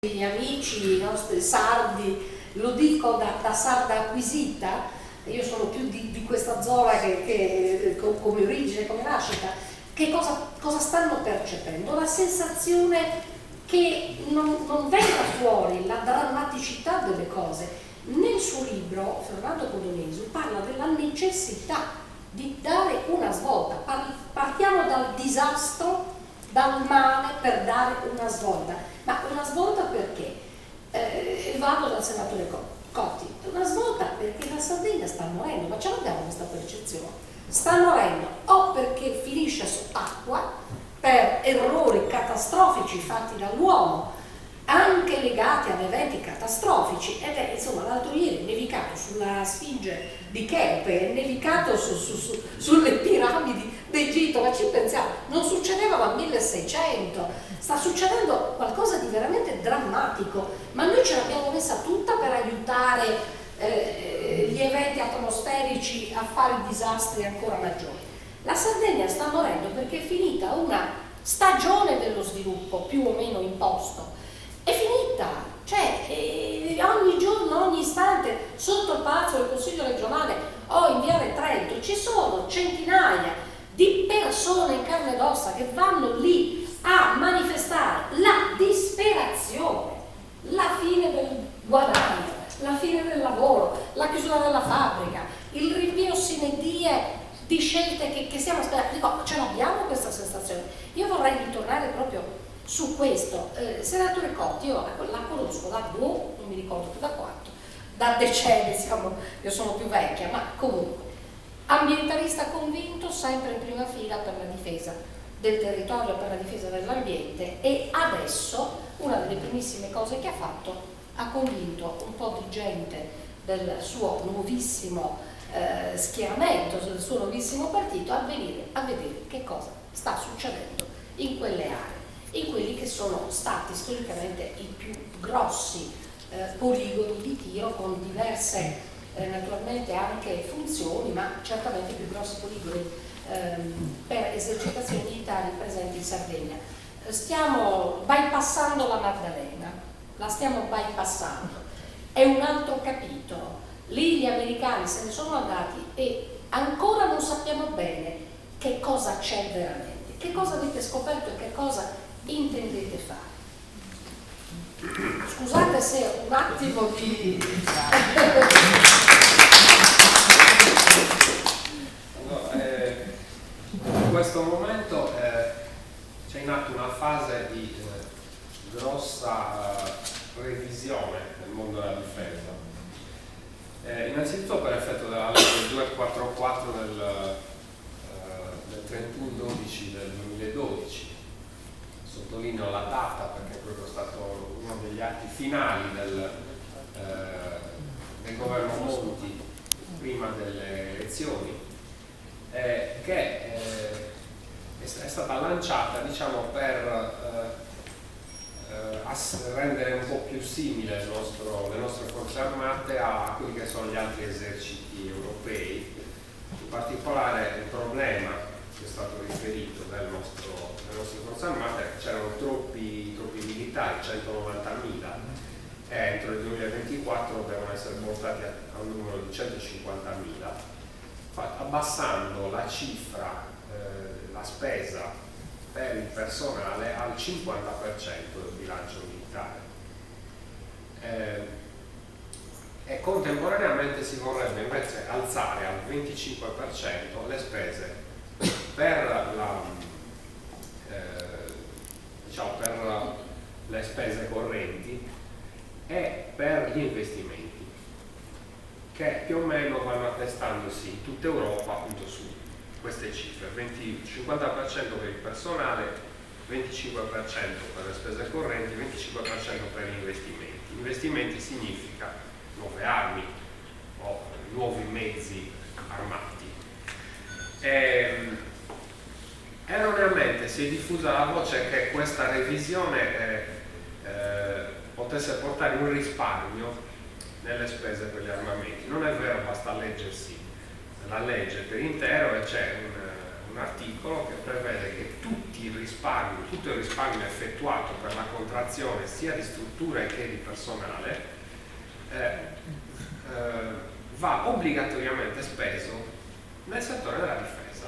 gli amici, i nostri sardi, lo dico da sarda acquisita, io sono più di questa zona che come origine, come nascita, che cosa stanno percependo? La sensazione che non venga fuori la drammaticità delle cose. Nel suo libro Fernando Codonesu parla della necessità di dare una svolta. Partiamo dal disastro, dal male, per dare una svolta. Ma una svolta perché? Vado dal senatore Cotti. Una svolta perché la Sardegna sta morendo, ma ce l'abbiamo questa percezione. Sta morendo o perché finisce sott'acqua per errori catastrofici fatti dall'uomo, anche legati ad eventi catastrofici, ed è insomma l'altro ieri è nevicato sulla Sfinge di Cheope, è nevicato sulle piramidi d'Egitto, ma ci pensiamo, non succedeva dal 1600, sta succedendo qualcosa di veramente drammatico, ma noi ce l'abbiamo messa tutta per aiutare gli eventi atmosferici a fare disastri ancora maggiori. La Sardegna sta morendo perché è finita una stagione dello sviluppo più o meno imposto. È finita, cioè ogni giorno, ogni istante, sotto il palazzo del Consiglio regionale o in Viale Trento ci sono centinaia di persone in carne ed ossa che vanno lì a manifestare la disperazione, la fine del guadagno, la fine del lavoro, la chiusura della fabbrica, il rinvio sine die di scelte che stiamo aspettando. Dico, ce l'abbiamo questa sensazione. Io vorrei ritornare proprio su questo. Senatore Cotti, io la conosco da non mi ricordo più da quanto, da decenni, io sono più vecchia, ma comunque ambientalista convinto, sempre in prima fila per la difesa del territorio, per la difesa dell'ambiente, e adesso una delle primissime cose che ha fatto, ha convinto un po' di gente del suo nuovissimo schieramento, del suo nuovissimo partito, a venire a vedere che cosa sta succedendo in quelle aree, in quelli che sono stati storicamente i più grossi poligoni di tiro, con diverse naturalmente anche funzioni, ma certamente i più grossi poligoni per esercitazioni militari presenti in Sardegna. Stiamo bypassando la Maddalena, la stiamo bypassando, è un altro capitolo. Lì gli americani se ne sono andati e ancora non sappiamo bene che cosa c'è veramente, che cosa avete scoperto e che cosa intendete fare. Scusate se un attimo di... In questo momento c'è in atto una fase di grossa revisione del mondo della difesa. Innanzitutto per effetto della legge 244 del 31/12 del 2012, sottolineo la data perché quello è stato uno degli atti finali del governo Monti prima delle elezioni, che è stata lanciata, diciamo, per rendere un po' più simile le nostre forze armate a quelli che sono gli altri eserciti europei. In particolare il problema che è stato riferito delle nostre forze armate è che c'erano troppi militari, 190.000, e entro il 2024 devono essere portati a un numero di 150.000, abbassando la cifra, la spesa per il personale al 50% del bilancio militare. E contemporaneamente si vorrebbe invece alzare al 25% le spese per le spese correnti e per gli investimenti, che più o meno vanno attestandosi in tutta Europa appunto su queste cifre: 50% per il personale, 25% per le spese correnti, 25% per gli investimenti. Investimenti significa nuove armi o nuovi mezzi armati. Erroneamente si è diffusa la voce che questa revisione potesse portare un risparmio nelle spese per gli armamenti. Non è vero, basta leggersi la legge per intero e c'è un articolo che prevede che tutto il risparmio effettuato per la contrazione sia di strutture che di personale va obbligatoriamente speso nel settore della difesa.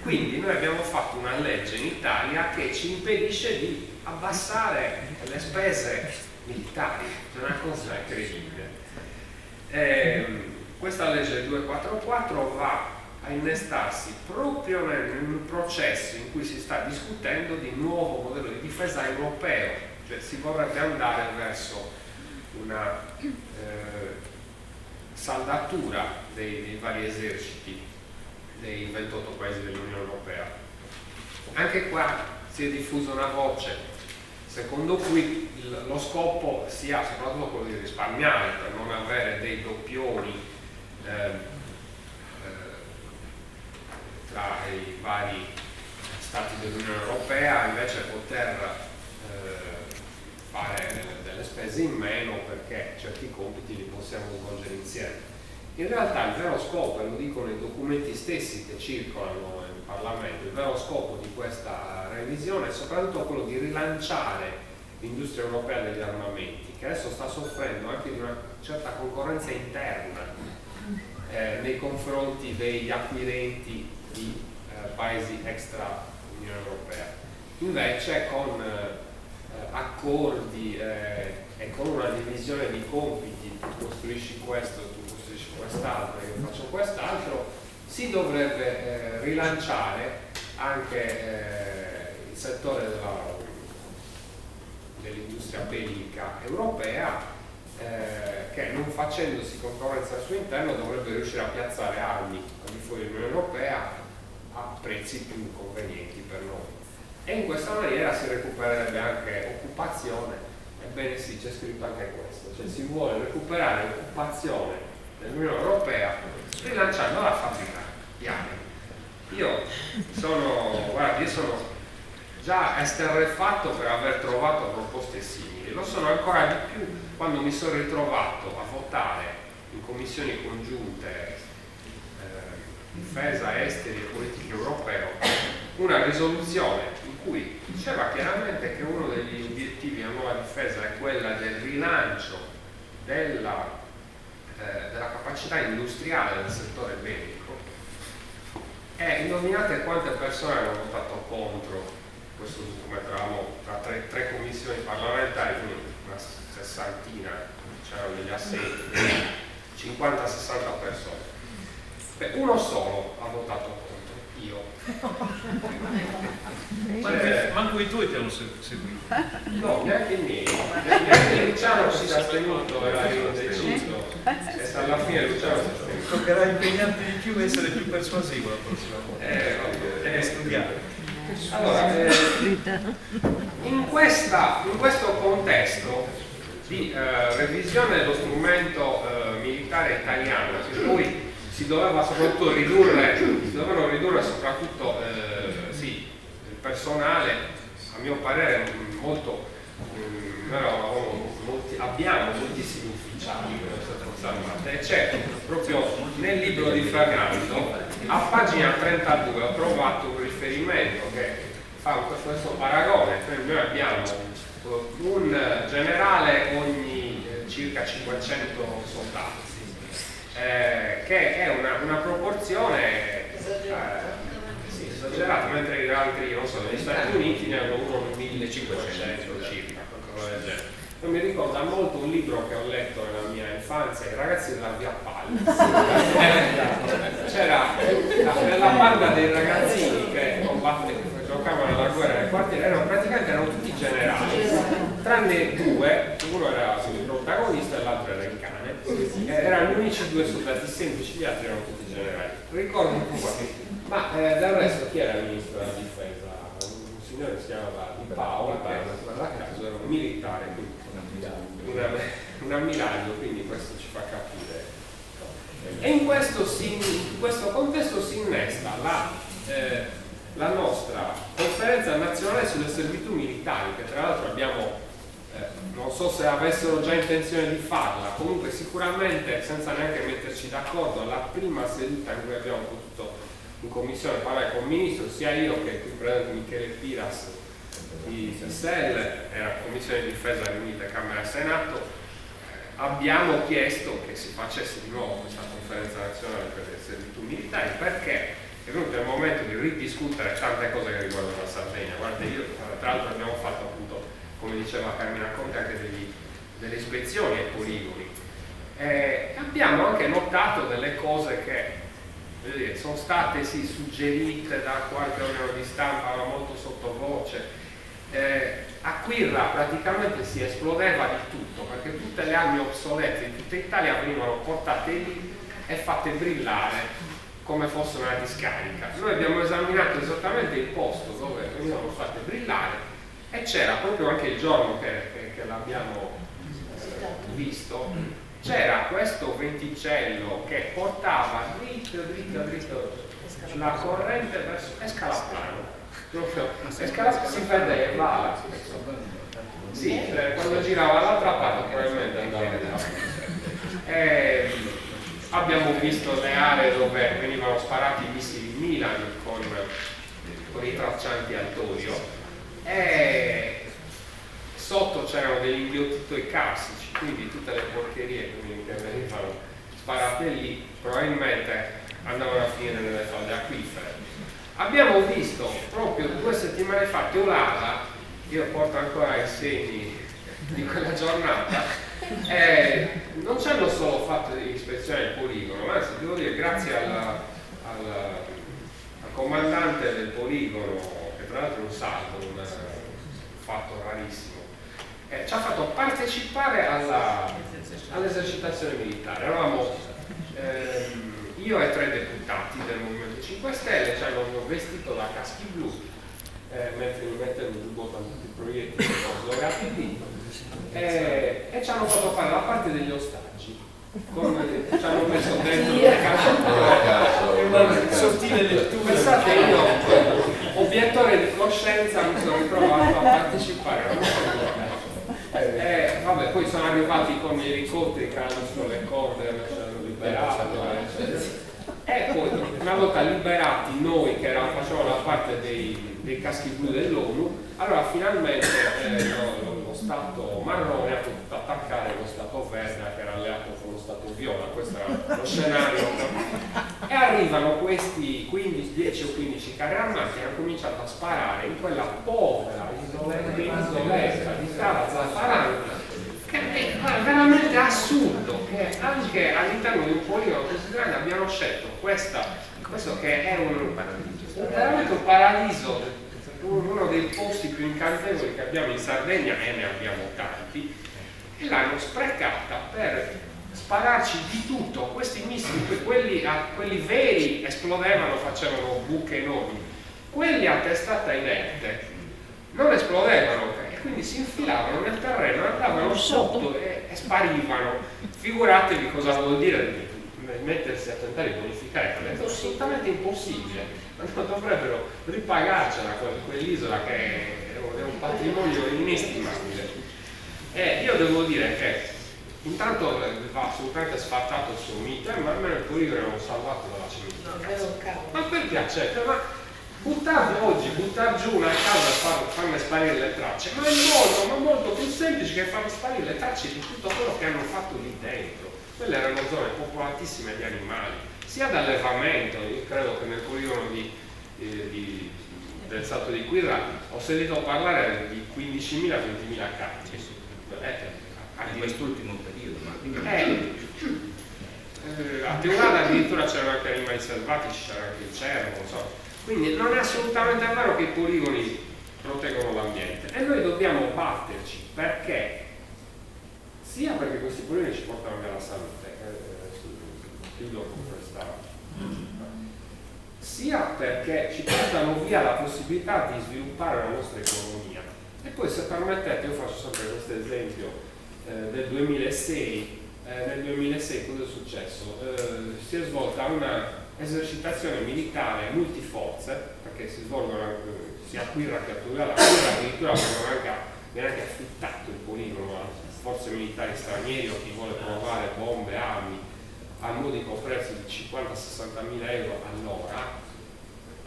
Quindi noi abbiamo fatto una legge in Italia che ci impedisce di abbassare le spese militari, è una cosa incredibile. Questa legge 244 va a innestarsi proprio nel processo in cui si sta discutendo di un nuovo modello di difesa europeo, cioè si vorrebbe andare verso una saldatura dei vari eserciti dei 28 paesi dell'Unione Europea. Anche qua si è diffusa una voce secondo cui lo scopo sia soprattutto quello di risparmiare per non avere dei doppioni tra i vari stati dell'Unione Europea, invece poter fare delle spese in meno perché certi compiti li possiamo svolgere insieme. In realtà il vero scopo, e lo dicono i documenti stessi che circolano in Parlamento, il vero scopo di questa revisione è soprattutto quello di rilanciare l'industria europea degli armamenti, che adesso sta soffrendo anche di una certa concorrenza interna nei confronti degli acquirenti di paesi extra Unione Europea. Invece con accordi e con una divisione di compiti, tu costruisci questo, tu costruisci quest'altro, io faccio quest'altro, si dovrebbe rilanciare anche il settore dell'industria bellica europea, che non facendosi concorrenza al suo interno dovrebbe riuscire a piazzare armi al di fuori dell'Unione Europea a prezzi più convenienti per noi. E in questa maniera si recupererebbe anche occupazione. Ebbene sì, c'è scritto anche questo, cioè si vuole recuperare occupazione nell'Unione Europea rilanciando la fabbrica di armi. Io sono già esterrefatto per aver trovato proposte simili, lo sono ancora di più quando mi sono ritrovato a votare in commissioni congiunte difesa, esteri e politiche europee una risoluzione in cui diceva chiaramente che uno degli obiettivi della nuova difesa è quella del rilancio della capacità industriale del settore bellico, e indovinate quante persone hanno votato contro questo documento. Eravamo tra tre commissioni parlamentari, quindi una sessantina, c'erano degli assenti, 50-60 persone. Beh, uno solo ha votato contro, io. Manco i tuoi ti hanno seguito. No, neanche i miei. Neanche Luciano si è astenuto, era io deciso. E alla fine Luciano si è astenuto. Toccherà impegnarti di più e essere più persuasivo la prossima volta. Devi studiare. Allora, in questo contesto di revisione dello strumento militare italiano, che poi si dovevano ridurre soprattutto il personale, a mio parere abbiamo moltissimi ufficiali in queste forze armate, e c'è proprio nel libro di Fernando a pagina 32 ho trovato un riferimento che fa questo paragone. Noi abbiamo un generale ogni circa 500 soldati, che è una proporzione esagerata, mentre gli altri, non so, negli Stati Uniti ne hanno uno 1500 circa, qualcosa del genere. Io mi ricorda molto un libro che ho letto nella mia infanzia, I ragazzi della Via Palma. C'era nella banda dei ragazzini che giocavano alla guerra nel quartiere, erano tutti generali, tranne due, uno era il protagonista e l'altro era il cane. Erano gli unici due soldati semplici, gli altri erano tutti generali. Ricordo un po' qua. Ma del resto chi era il ministro della difesa? Un signore che si chiamava Di Paola, guarda caso era un militare, quindi un ammiraglio, quindi questo ci fa capire. E in questo contesto si innesta la nostra conferenza nazionale sulle servitù militari, che tra l'altro abbiamo, non so se avessero già intenzione di farla, comunque sicuramente senza neanche metterci d'accordo, la prima seduta in cui abbiamo potuto in commissione parlare con il ministro, sia io che qui presente Michele Piras di SEL, era commissione di difesa riunita Camera e Senato, abbiamo chiesto che si facesse di nuovo questa conferenza nazionale per i servitù militari, perché è venuto il momento di ridiscutere tante cose che riguardano la Sardegna. Guarda, io tra l'altro abbiamo fatto appunto, come diceva Carmina Conte, anche delle ispezioni ai poligoni. Abbiamo anche notato delle cose che sono state suggerite da qualche organo di stampa, ma molto sottovoce. A Quirra praticamente si esplodeva di tutto, perché tutte le armi obsolete di tutta Italia venivano portate lì e fatte brillare come fosse una discarica. Noi abbiamo esaminato esattamente il posto dove venivano fatte brillare e c'era proprio anche il giorno che l'abbiamo visto, c'era questo venticello che portava dritto la corrente verso Escalaplano. Escalaplano si vedeva, sì, quando girava all'altra parte probabilmente andava. Abbiamo visto le aree dove venivano sparati i missili Milan con i traccianti al torio, e sotto c'erano degli inghiottitoi carsici, quindi tutte le porcherie che venivano sparate lì probabilmente andavano a finire nelle falde acquifere. Abbiamo visto proprio 2 settimane fa Teulada, io porto ancora i segni di quella giornata, non ci hanno solo fatto ispezione al poligono, ma anzi devo dire grazie al comandante del poligono, che tra l'altro è un salto, un fatto rarissimo, ci ha fatto partecipare all'esercitazione militare. Eravamo io e 3 deputati del Movimento 5 Stelle, ci hanno vestito da caschi blu, mentre mi mettevano giù botta tutti i proiettili slogati lì, e ci hanno fatto fare la parte degli ostaggi, ci hanno messo dentro le case sottile lettura. Pensate, io obiettore di coscienza mi sono ritrovato a partecipare vabbè, poi sono arrivati con gli elicotteri che hanno sulle le corde, ci hanno liberato, e poi una volta liberati noi che facevamo la parte dei caschi blu dell'ONU, allora finalmente lo Stato marrone ha potuto attaccare lo Stato verde che era alleato con lo Stato viola. Questo era lo scenario, e arrivano questi 10 o 15 carri armati e hanno cominciato a sparare in quella povera isoletta di Cava Zaffarana, che è veramente assurdo che anche all'interno di un poligono così grande abbiano scelto questo che è veramente un paradiso, uno dei posti più incantevoli che abbiamo in Sardegna, e ne abbiamo tanti, e l'hanno sprecata per spararci di tutto. Questi missili, quelli veri esplodevano, facevano buche enormi, quelli a testata inerte non esplodevano e quindi si infilavano nel terreno, andavano sotto e sparivano. Figuratevi cosa vuol dire mettersi a tentare di bonificare, è assolutamente impossibile. Dovrebbero ripagarcela quell'isola che è un patrimonio inestimabile. Io devo dire che intanto va assolutamente sfatato il suo mito, ma almeno il poligono è salvato dalla cementificazione. Ma per piacere, ma buttare giù una casa e farne sparire le tracce, ma è molto più semplice che far sparire le tracce di tutto quello che hanno fatto lì dentro. Quelle erano zone popolatissime di animali, sia d'allevamento. Io credo che nel poligono del Salto di Quirra ho sentito parlare di 15.000-20.000 cani. In quest'ultimo periodo, a Teulada addirittura c'erano anche animali selvatici, c'era anche il cervo, non so. Quindi non è assolutamente vero che i poligoni proteggono l'ambiente, e noi dobbiamo batterci sia perché questi poligoni ci portano anche alla salute, chiudo con questa, sia perché ci portano via la possibilità di sviluppare la nostra economia. E poi, se permettete, io faccio sempre questo esempio del 2006. Nel 2006 cosa è successo? Si è svolta una esercitazione militare multiforze, perché si svolgono sia a Quirra che a Teulada. Addirittura viene anche affittato il poligono a forze militari stranieri o chi vuole provare bombe, armi al modico prezzo di 50-60 mila euro all'ora,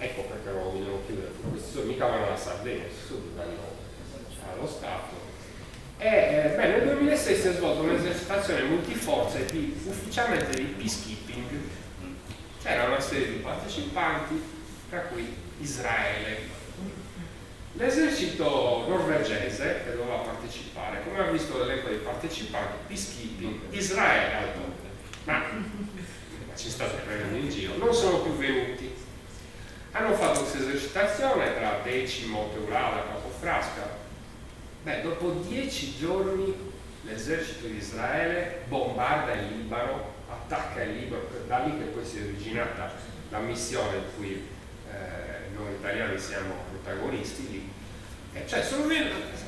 ecco perché non lo vogliono chiudere, questi mica vanno alla Sardegna, subito vanno allo Stato. E nel 2006 si è svolta un'esercitazione multiforze ufficialmente di peacekeeping. C'era una serie di partecipanti, tra cui Israele. L'esercito norvegese che doveva partecipare, come ha visto l'elenco dei partecipanti, peacekeeping, Israele al top. Ma ci state prendendo in giro, non sono più venuti. Hanno fatto questa esercitazione tra Decimo, Teulada, Capofrasca. Dopo 10 giorni l'esercito di Israele bombarda il Libano, attacca il Libano, da lì che poi si è originata la missione in cui noi italiani siamo protagonisti lì. Cioè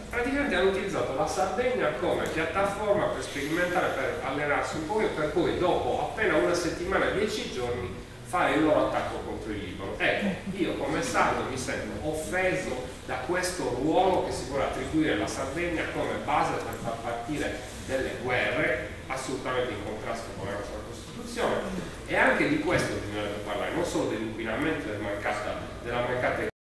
praticamente hanno utilizzato la Sardegna come piattaforma per sperimentare, per allenarsi un po' e per poi dopo appena una settimana, 10 giorni, fare il loro attacco contro il Libano. Ecco, io come sardo mi sento offeso da questo ruolo che si vuole attribuire alla Sardegna come base per far partire delle guerre assolutamente in contrasto con la nostra Costituzione, e anche di questo bisognerebbe parlare, non solo dell'inquinamento, della mancata